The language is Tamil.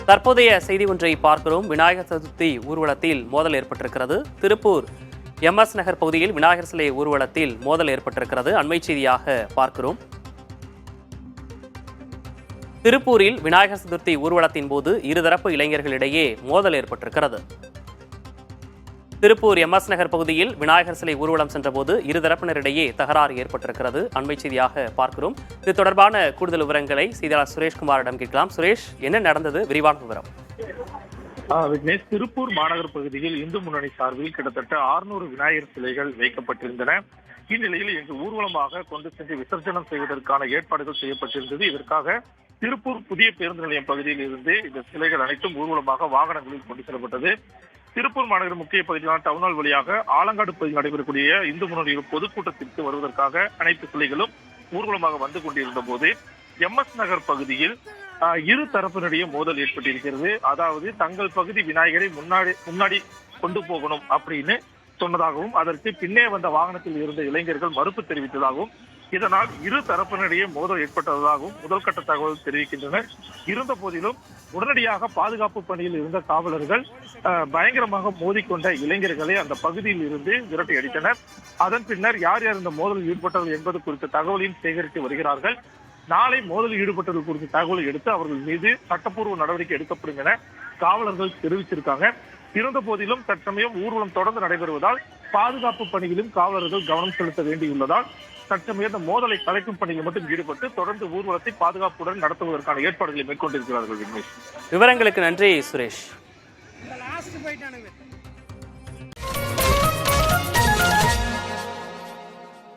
தற்போதைய செய்தி ஒன்றை பார்க்கிறோம். விநாயகர் சதுர்த்தி ஊர்வலத்தில் மோதல் ஏற்பட்டிருக்கிறது. திருப்பூர் MS நகர் பகுதியில் விநாயகர் சிலை ஊர்வலத்தில் மோதல் ஏற்பட்டிருக்கிறது. அண்மை செய்தியாக பார்க்கிறோம். திருப்பூரில் விநாயகர் சதுர்த்தி ஊர்வலத்தின் போது இருதரப்பு இளைஞர்களிடையே மோதல் ஏற்பட்டிருக்கிறது. திருப்பூர் MS நகர் பகுதியில் விநாயகர் சிலை ஊர்வலம் சென்றபோது இருதரப்பினரிடையே தகராறு ஏற்பட்டிருக்கிறது. அண்மை செய்தியாக பார்க்கிறோம். இது தொடர்பான கூடுதல் விவரங்களை செய்தியாளர் சுரேஷ்குமாரிடம் கேட்கலாம். சுரேஷ், என்ன நடந்தது? விரிவான விவரம். விக்னேஷ், திருப்பூர் மாநகர் பகுதியில் இந்து முன்னணி சார்பில் கிட்டத்தட்ட 600 விநாயகர் சிலைகள் வைக்கப்பட்டிருந்தன. இந்நிலையில் இங்கு ஊர்வலமாக கொண்டு சென்று விசர்ஜனம் செய்வதற்கான ஏற்பாடுகள் செய்யப்பட்டிருந்தது. இதற்காக திருப்பூர் புதிய பேருந்து நிலையம் பகுதியில் இருந்து இந்த சிலைகள் அனைத்தும் ஊர்வலமாக வாகனங்களில் கொண்டு செல்லப்பட்டது. திருப்பூர் மாநகர் முக்கிய பகுதியான டவுனால் வழியாக ஆலங்காடு பகுதியில் நடைபெறக்கூடிய இந்து முன்னணி பொதுக்கூட்டத்திற்கு வருவதற்காக அனைத்து சிலைகளும் ஊர்வலமாக வந்து கொண்டிருந்த போது MS நகர் பகுதியில் இரு தரப்பினரிடையே மோதல் ஏற்பட்டிருக்கிறது. அதாவது தங்கள் பகுதி விநாயகரை முன்னாடி கொண்டு போகணும் அப்படின்னு சொன்னதாகவும் அதற்கு பின்னே வந்த வாகனத்தில் இருந்த இளைஞர்கள் மறுப்பு தெரிவித்ததாகவும் இதனால் இரு தரப்பினரிடையே மோதல் ஏற்பட்டதாகவும் முதல் கட்ட தகவல் தெரிவிக்கின்றனர். இருந்த போதிலும் உடனடியாக பாதுகாப்பு பணியில் இருந்த காவலர்கள் பயங்கரமாக மோதிக்கொண்ட இளைஞர்களை அந்த பகுதியில் இருந்து விரட்டி அடித்தனர். அதன் பின்னர் யார் யார் இந்த மோதலில் ஈடுபட்டது என்பது குறித்த தகவலையும் சேகரித்து வருகிறார்கள். நாளை மோதலில் ஈடுபட்டது குறித்த தகவலை எடுத்து அவர்கள் மீது சட்டப்பூர்வ நடவடிக்கை எடுக்கப்படும் என காவலர்கள் தெரிவிச்சிருக்காங்க. இருந்த போதிலும் தற்சமயம் ஊர்வலம் தொடர்ந்து நடைபெறுவதால் பாதுகாப்பு பணியிலும் காவலர்கள் கவனம் செலுத்த வேண்டியுள்ளதால் தற்சமயம் இந்த மோதலை கலைக்கும் பணியில் மட்டும் ஈடுபட்டு தொடர்ந்து ஊர்வலத்தை பாதுகாப்புடன் நடத்துவதற்கான ஏற்பாடுகளை மேற்கொண்டிருக்கிறார்கள். விக்னேஷ், விவரங்களுக்கு நன்றி சுரேஷ்.